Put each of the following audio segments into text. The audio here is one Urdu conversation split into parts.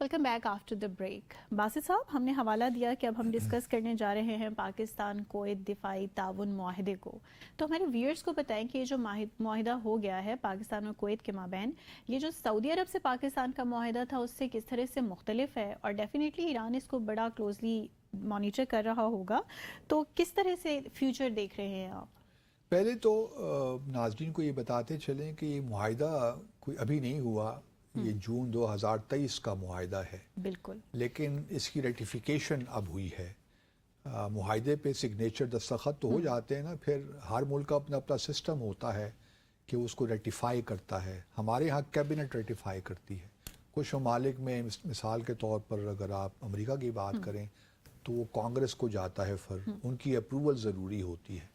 Welcome back after the break. Basit صاحب، ہم نے حوالہ دیا کہ اب ہم ڈسکس کرنے جا رہے ہیں پاکستان کویت دفاعی تعاون معاہدے کو. تو ہمارے ویورز کو بتائیں کہ یہ جو معاہدہ ہو گیا ہے پاکستان اور کویت کے مابین، یہ جو سعودی عرب سے پاکستان کا معاہدہ تھا اس سے کس طرح سے مختلف ہے، اور ڈیفینیٹلی ایران اس کو بڑا کلوزلی مانیٹر کر رہا ہوگا، تو کس طرح سے فیوچر دیکھ رہے ہیں آپ؟ پہلے تو ناظرین کو یہ بتاتے چلیں کہ یہ معاہدہ کوئی ابھی نہیں ہوا، یہ جون 2023 کا معاہدہ ہے. بالکل. لیکن اس کی ریٹیفیکیشن اب ہوئی ہے. معاہدے پہ سگنیچر دستخط تو ہو جاتے ہیں نا، پھر ہر ملک کا اپنا اپنا سسٹم ہوتا ہے کہ اس کو ریٹیفائی کرتا ہے. ہمارے ہاں کیبنٹ ریٹیفائی کرتی ہے. کچھ ممالک میں مثال کے طور پر اگر آپ امریکہ کی بات کریں تو وہ کانگریس کو جاتا ہے، پھر ان کی اپروول ضروری ہوتی ہے.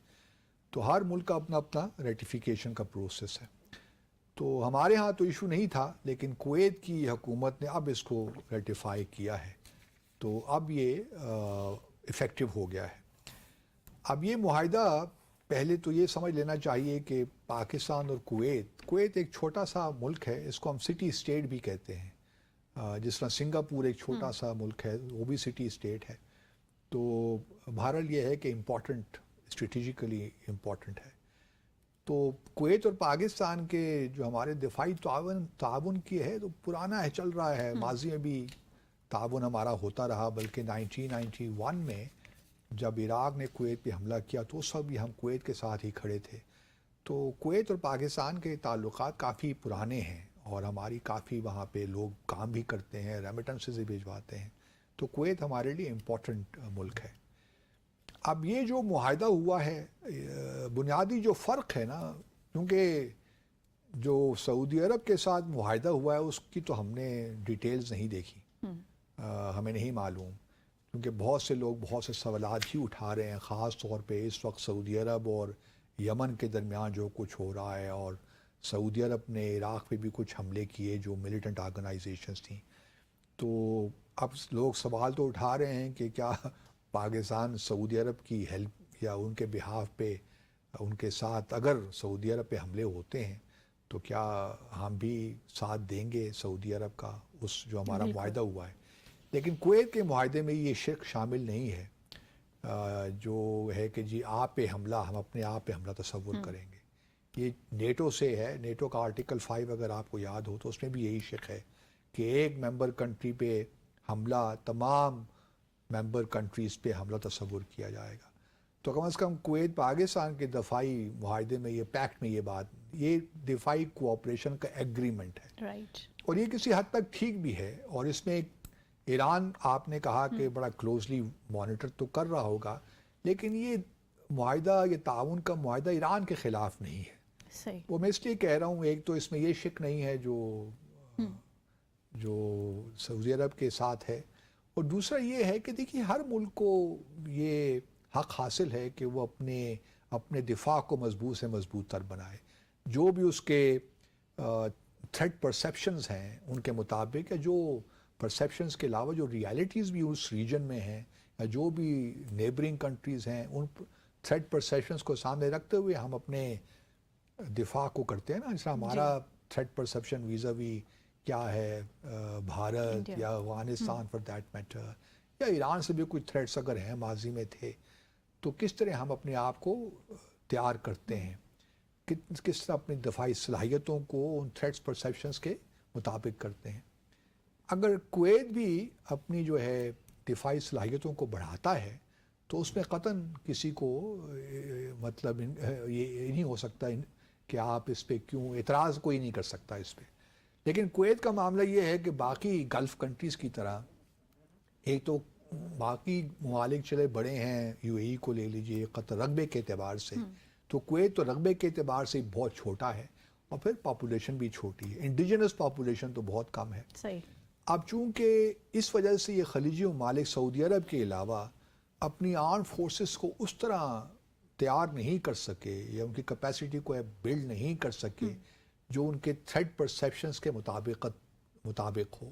تو ہر ملک کا اپنا اپنا ریٹیفیکیشن کا پروسیس ہے. تو ہمارے ہاں تو ایشو نہیں تھا، لیکن کویت کی حکومت نے اب اس کو ریٹیفائی کیا ہے، تو اب یہ افیکٹو ہو گیا ہے. اب یہ معاہدہ پہلے تو یہ سمجھ لینا چاہیے کہ پاکستان اور کویت ایک چھوٹا سا ملک ہے. اس کو ہم سٹی اسٹیٹ بھی کہتے ہیں. جس طرح سنگاپور ایک چھوٹا سا ملک ہے، وہ بھی سٹی اسٹیٹ ہے. تو بہرحال یہ ہے کہ امپورٹنٹ، اسٹریٹجیکلی امپورٹنٹ ہے. تو کویت اور پاکستان کے جو ہمارے دفاعی تعاون کی ہے تو پرانا ہے، چل رہا ہے. ماضی میں بھی تعاون ہمارا ہوتا رہا، بلکہ 1991 میں جب عراق نے کویت پہ حملہ کیا تو اس وقت بھی ہم کویت کے ساتھ ہی کھڑے تھے. تو کویت اور پاکستان کے تعلقات کافی پرانے ہیں، اور ہماری کافی وہاں پہ لوگ کام بھی کرتے ہیں، ریمیٹنسز بھی بھیجواتے ہیں. تو کویت ہمارے لیے امپورٹنٹ ملک ہے. اب یہ جو معاہدہ ہوا ہے، بنیادی جو فرق ہے نا، کیونکہ جو سعودی عرب کے ساتھ معاہدہ ہوا ہے اس کی تو ہم نے ڈیٹیلز نہیں دیکھی، ہمیں نہیں معلوم. کیونکہ بہت سے لوگ بہت سے سوالات ہی اٹھا رہے ہیں، خاص طور پہ اس وقت سعودی عرب اور یمن کے درمیان جو کچھ ہو رہا ہے، اور سعودی عرب نے عراق پہ بھی کچھ حملے کیے جو ملیٹنٹ آرگنائزیشنز تھیں. تو اب لوگ سوال تو اٹھا رہے ہیں کہ کیا پاکستان سعودی عرب کی ہیلپ یا ان کے بہاف پہ ان کے ساتھ اگر سعودی عرب پہ حملے ہوتے ہیں تو کیا ہم بھی ساتھ دیں گے سعودی عرب کا، اس جو ہمارا معاہدہ ہوا ہے. لیکن کویت کے معاہدے میں یہ شق شامل نہیں ہے جو ہے کہ جی آپ پہ حملہ، ہم اپنے آپ پہ حملہ تصور کریں گے. یہ نیٹو سے ہے. نیٹو کا آرٹیکل 5 اگر آپ کو یاد ہو تو اس میں بھی یہی شق ہے کہ ایک ممبر کنٹری پہ حملہ تمام ممبر کنٹریز پہ حملہ تصور کیا جائے گا. تو کم از کم کویت پاکستان کے دفاعی معاہدے میں، یہ پیکٹ میں، یہ بات، یہ دفاعی کوآپریشن کا ایگریمنٹ ہے. رائٹ. اور یہ کسی حد تک ٹھیک بھی ہے. اور اس میں ایران آپ نے کہا کہ بڑا کلوزلی مانیٹر تو کر رہا ہوگا، لیکن یہ معاہدہ، یہ تعاون کا معاہدہ ایران کے خلاف نہیں ہے. صحیح. وہ میں اس لیے کہہ رہا ہوں، ایک تو اس میں یہ شک نہیں ہے جو سعودی عرب کے ساتھ ہے، اور دوسرا یہ ہے کہ دیکھیے ہر ملک کو یہ حق حاصل ہے کہ وہ اپنے دفاع کو مضبوط سے مضبوط تر بنائے. جو بھی اس کے تھریٹ پرسیپشنز ہیں ان کے مطابق، یا جو پرسیپشنز کے علاوہ جو ریالٹیز بھی اس ریجن میں ہیں، یا جو بھی نیبرنگ کنٹریز ہیں، ان تھریٹ پرسیپشنز کو سامنے رکھتے ہوئے ہم اپنے دفاع کو کرتے ہیں نا. جس طرح ہمارا تھریٹ پرسیپشن ویزاوی کیا ہے بھارت یا افغانستان فار دیٹ میٹر، یا ایران سے بھی کچھ تھریٹس اگر ہیں ماضی میں تھے، تو کس طرح ہم اپنے آپ کو تیار کرتے ہیں، کس طرح اپنی دفاعی صلاحیتوں کو ان تھریٹس پرسیپشنز کے مطابق کرتے ہیں. اگر کویت بھی اپنی جو ہے دفاعی صلاحیتوں کو بڑھاتا ہے تو اس میں قطعاً کسی کو مطلب یہ نہیں ہو سکتا کہ آپ اس پہ کیوں اعتراض کوئی نہیں کر سکتا اس پہ. لیکن کویت کا معاملہ یہ ہے کہ باقی گلف کنٹریز کی طرح، ایک تو باقی ممالک چلے بڑے ہیں، یو اے ای کو لے لیجئے، قطر رقبے کے اعتبار سے، تو کویت تو رقبے کے اعتبار سے بہت چھوٹا ہے، اور پھر پاپولیشن بھی چھوٹی ہے، انڈیجنس پاپولیشن تو بہت کم ہے. صحیح. اب چونکہ اس وجہ سے یہ خلیجی ممالک سعودی عرب کے علاوہ اپنی آرم فورسز کو اس طرح تیار نہیں کر سکے، یا ان کی کیپیسٹی کو بلڈ نہیں کر سکے جو ان کے تھریٹ پرسیپشنز کے مطابق ہو.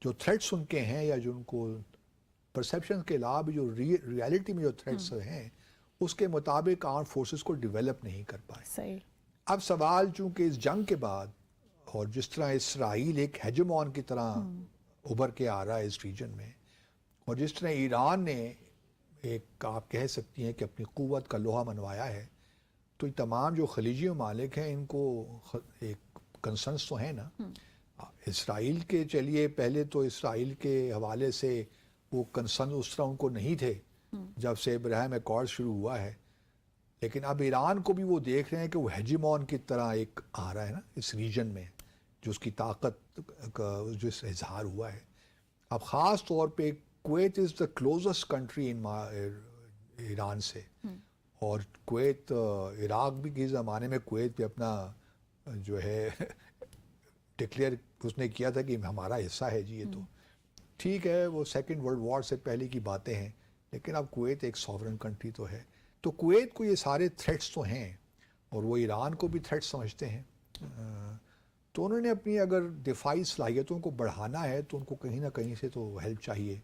جو تھریٹس ان کے ہیں، یا جو ان کو پرسیپشن کے علاوہ بھی جو ریالٹی میں جو تھریٹس ہیں، اس کے مطابق آرم فورسز کو ڈیولپ نہیں کر پائے. صحیح. اب سوال چونکہ اس جنگ کے بعد، اور جس طرح اسرائیل ایک ہیجمون کی طرح ابھر کے آ رہا ہے اس ریجن میں، اور جس طرح ایران نے ایک آپ کہہ سکتی ہیں کہ اپنی قوت کا لوہا منوایا ہے، تو یہ تمام جو خلیجی ممالک ہیں ان کو ایک کنسرنس تو ہیں نا. اسرائیل کے چلیے پہلے تو اسرائیل کے حوالے سے وہ کنسرن اس طرح ان کو نہیں تھے جب سے ابراہیم ایکارڈ شروع ہوا ہے، لیکن اب ایران کو بھی وہ دیکھ رہے ہیں کہ وہ ہیجیمون کی طرح ایک آ رہا ہے نا اس ریجن میں، جو اس کی طاقت کا جو اظہار ہوا ہے. اب خاص طور پہ Kuwait is the closest country in Iran سے، اور کویت عراق بھی کے زمانے میں کویت بھی اپنا جو ہے ڈکلیئر اس نے کیا تھا کہ ہمارا حصہ ہے جی. یہ تو ٹھیک ہے، وہ سیکنڈ ورلڈ وار سے پہلے کی باتیں ہیں، لیکن اب کویت ایک سوورن کنٹری تو ہے. تو کویت کو یہ سارے تھریٹس تو ہیں، اور وہ ایران کو بھی تھریٹ سمجھتے ہیں. تو انہوں نے اپنی اگر دفاعی صلاحیتوں کو بڑھانا ہے تو ان کو کہیں نہ کہیں سے تو ہیلپ چاہیے،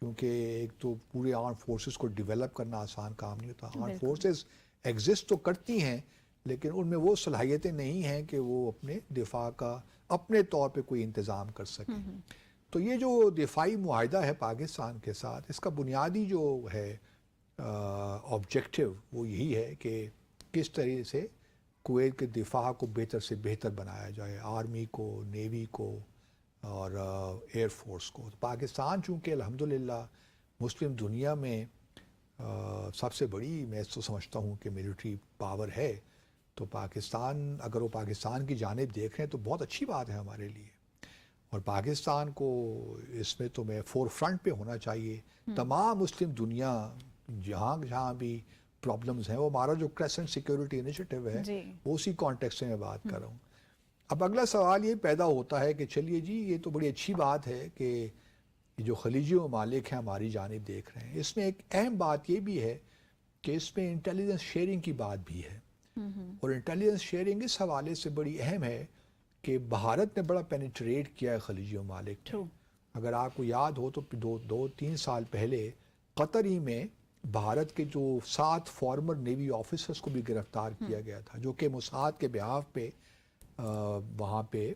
کیونکہ ایک تو پورے آرم فورسز کو ڈیولپ کرنا آسان کام نہیں ہوتا. آرم فورسز ایگزسٹ تو کرتی ہیں، لیکن ان میں وہ صلاحیتیں نہیں ہیں کہ وہ اپنے دفاع کا اپنے طور پہ کوئی انتظام کر سکیں. تو یہ جو دفاعی معاہدہ ہے پاکستان کے ساتھ، اس کا بنیادی جو ہے آبجیکٹیو وہ یہی ہے کہ کس طرح سے کویت کے دفاع کو بہتر سے بہتر بنایا جائے، آرمی کو، نیوی کو اور ایئر فورس کو. پاکستان چونکہ الحمدللہ مسلم دنیا میں سب سے بڑی میں تو سمجھتا ہوں کہ ملٹری پاور ہے، تو پاکستان اگر وہ پاکستان کی جانب دیکھ رہے ہیں تو بہت اچھی بات ہے ہمارے لیے، اور پاکستان کو اس میں تو میں فور فرنٹ پہ ہونا چاہیے. تمام مسلم دنیا جہاں جہاں بھی پرابلمز ہیں، وہ ہمارا جو کریسنٹ سیکیورٹی انیشیٹو ہے اسی کانٹیکس سے میں بات کر رہا ہوں. اب اگلا سوال یہ پیدا ہوتا ہے کہ چلیے جی یہ تو بڑی اچھی بات ہے کہ یہ جو خلیجی ممالک ہیں ہماری جانب دیکھ رہے ہیں. اس میں ایک اہم بات یہ بھی ہے کہ اس میں انٹیلیجنس شیئرنگ کی بات بھی ہے، اور انٹیلیجنس شیئرنگ اس حوالے سے بڑی اہم ہے کہ بھارت نے بڑا پینیٹریٹ کیا ہے خلیجی ممالک میں. اگر آپ کو یاد ہو تو دو تین سال پہلے قطر ہی میں بھارت کے جو 7 فارمر نیوی آفیسرز کو بھی گرفتار کیا گیا تھا، جو کہ موساد کے بیہاف پہ وہاں پہ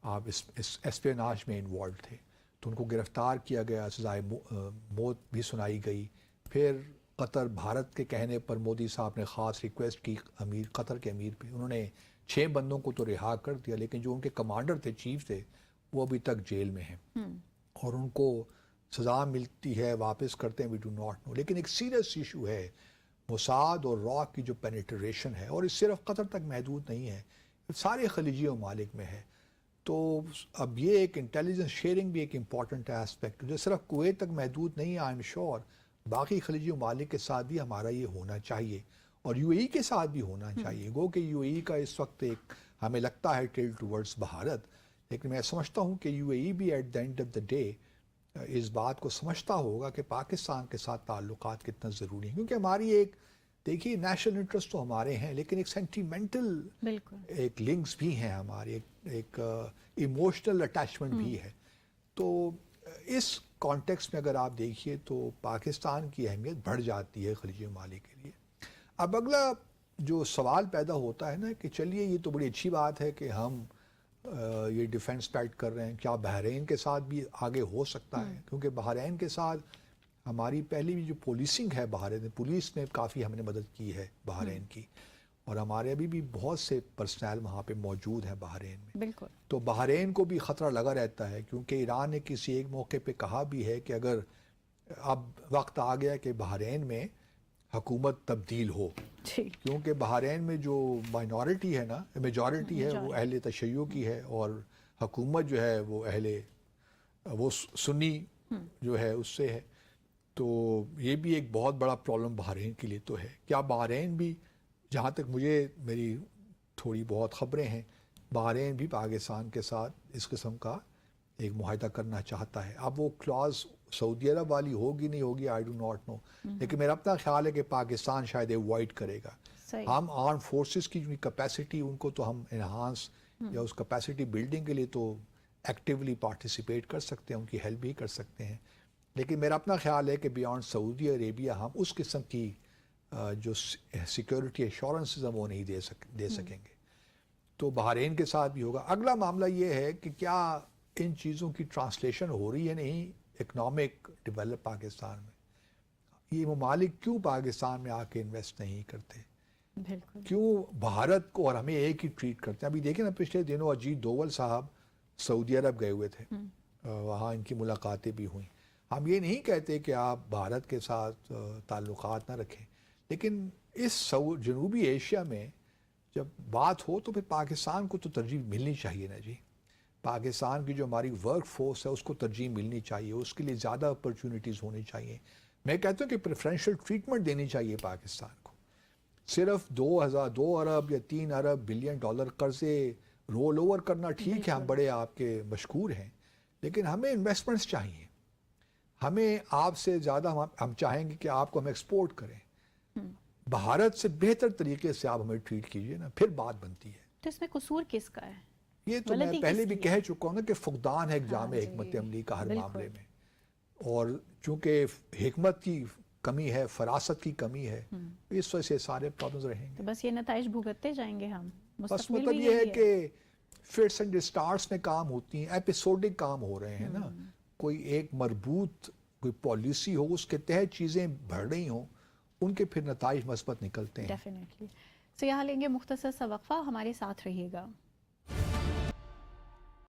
آپ اسپیناج میں انوالو تھے. تو ان کو گرفتار کیا گیا، سزائے موت بھی سنائی گئی. پھر قطر بھارت کے کہنے پر مودی صاحب نے خاص ریکویسٹ کی قطر کے امیر پہ، انہوں نے 6 بندوں کو تو رہا کر دیا، لیکن جو ان کے کمانڈر تھے، چیف تھے، وہ ابھی تک جیل میں ہیں اور ان کو سزا ملتی ہے، واپس کرتے ہیں، وی ڈو ناٹ نو. لیکن ایک سیریس ایشو ہے موساد اور را کی جو پینیٹریشن ہے، اور اس صرف قطر تک محدود نہیں ہے، سارے خلیجی ممالک میں ہے. تو اب یہ ایک انٹیلیجنس شیئرنگ بھی ایک امپورٹنٹ ایسپیکٹ جو صرف کویت تک محدود نہیں ہے. آئی ایم شیور باقی خلیجی ممالک کے ساتھ بھی ہمارا یہ ہونا چاہیے، اور یو اے ای کے ساتھ بھی ہونا چاہیے. گو کہ یو اے ای کا اس وقت ایک ہمیں لگتا ہے ٹل ٹورڈز بھارت، لیکن میں سمجھتا ہوں کہ یو اے ای بھی at the end of the day اس بات کو سمجھتا ہوگا کہ پاکستان کے ساتھ تعلقات کتنا ضروری ہیں، کیونکہ ہماری ایک دیکھیے نیشنل انٹرسٹ تو ہمارے ہیں، لیکن ایک سینٹیمنٹل ایک لنکس بھی ہیں ہمارے، ایک ایموشنل اٹیچمنٹ بھی ہے. تو اس کانٹیکس میں اگر آپ دیکھیے تو پاکستان کی اہمیت بڑھ جاتی ہے خلیجی ممالک کے لیے. اب اگلا جو سوال پیدا ہوتا ہے نا کہ چلیے یہ تو بڑی اچھی بات ہے کہ ہم یہ ڈیفنس پیکٹ کر رہے ہیں، کیا بحرین کے ساتھ بھی آگے ہو سکتا ہے؟ کیونکہ بحرین کے ساتھ ہماری پہلی بھی جو پولیسنگ ہے بحرین، پولیس نے کافی ہم نے مدد کی ہے بحرین کی، اور ہمارے ابھی بھی بہت سے پرسنل وہاں پہ موجود ہیں بحرین میں. بالکل. تو بحرین کو بھی خطرہ لگا رہتا ہے، کیونکہ ایران نے کسی ایک موقع پہ کہا بھی ہے کہ اگر اب وقت آ گیا کہ بحرین میں حکومت تبدیل ہو، کیونکہ بحرین میں جو مائنورٹی ہے نا، میجورٹی ہے وہ اہل تشیع کی ہے، اور حکومت جو ہے وہ سنی جو ہے اس سے ہے. تو یہ بھی ایک بہت بڑا پرابلم بحرین کے لیے تو ہے. کیا بحرین بھی، جہاں تک مجھے میری تھوڑی بہت خبریں ہیں، بحرین بھی پاکستان کے ساتھ اس قسم کا ایک معاہدہ کرنا چاہتا ہے. اب وہ کلاز سعودی عرب والی ہوگی نہیں ہوگی، آئی ڈو ناٹ نو، لیکن میرا اپنا خیال ہے کہ پاکستان شاید اوائڈ کرے گا. ہم آرم فورسز کی کیپیسٹی ان کو تو ہم انہانس یا اس کیپیسٹی بلڈنگ کے لیے تو ایکٹیولی پارٹیسپیٹ کر سکتے ہیں، ان کی ہیلپ بھی کر سکتے ہیں، لیکن میرا اپنا خیال ہے کہ بیانڈ سعودی عربیہ ہم اس قسم کی جو سیکیورٹی ایشورنسز ہم وہ نہیں دے سکیں گے. تو بحرین کے ساتھ بھی ہوگا. اگلا معاملہ یہ ہے کہ کیا ان چیزوں کی ٹرانسلیشن ہو رہی ہے نہیں اکنامک ڈیولپ پاکستان میں. یہ ممالک کیوں پاکستان میں آ کے انویسٹ نہیں کرتے؟ بالکل. کیوں بھارت کو اور ہمیں ایک ہی ٹریٹ کرتے ہیں؟ ابھی دیکھیں نا پچھلے دنوں اجیت دوول صاحب سعودی عرب گئے ہوئے تھے, وہاں ان کی ملاقاتیں بھی ہوئیں. ہم یہ نہیں کہتے کہ آپ بھارت کے ساتھ تعلقات نہ رکھیں, لیکن اس جنوبی ایشیا میں جب بات ہو تو پھر پاکستان کو تو ترجیح ملنی چاہیے نا جی. پاکستان کی جو ہماری ورک فورس ہے اس کو ترجیح ملنی چاہیے, اس کے لیے زیادہ اپرچونیٹیز ہونی چاہیے. میں کہتا ہوں کہ پریفرینشیل ٹریٹمنٹ دینی چاہیے پاکستان کو. صرف 2 ارب یا 3 ارب بلین ڈالر قرضے رول اوور کرنا ٹھیک ہے, ہم بڑے آپ کے مشکور ہیں, لیکن ہمیں انویسٹمنٹس چاہیے. ہمیں آپ سے زیادہ ہم چاہیں گے کہ آپ کو ہم ایکسپورٹ کریں. بھارت سے بہتر طریقے سے آپ ہمیں ٹریٹ کیجئے نا, پھر بات بنتی ہے. تو اس میں قصور کس کا ہے؟ یہ تو میں پہلے بھی کہہ چکا ہوں نا کہ فقدان ہے ایک جامع حکمت عملی کا ہر بالکل. معاملے میں, اور چونکہ حکمت کی کمی ہے, فراست کی کمی ہے, اس وجہ سے سارے پرابلمز رہیں گے. تو بس یہ نتائج بھگتتے جائیں گے ہم. بس مستقبل مطلب میں یہ ہے یہی کہ فٹس اینڈ اسٹارٹس میں کام ہوتی ہیں, ایپیسوڈک کام ہو رہے ہیں نا. کوئی ایک مربوط کوئی پالیسی ہو, اس کے تحت چیزیں بڑھ رہی ہوں, ان کے پھر نتائج مثبت نکلتے ہیں. ڈیفینیٹلی. سو یہاں لیں گے مختصر سا وقفہ, ہمارے ساتھ رہیے گا.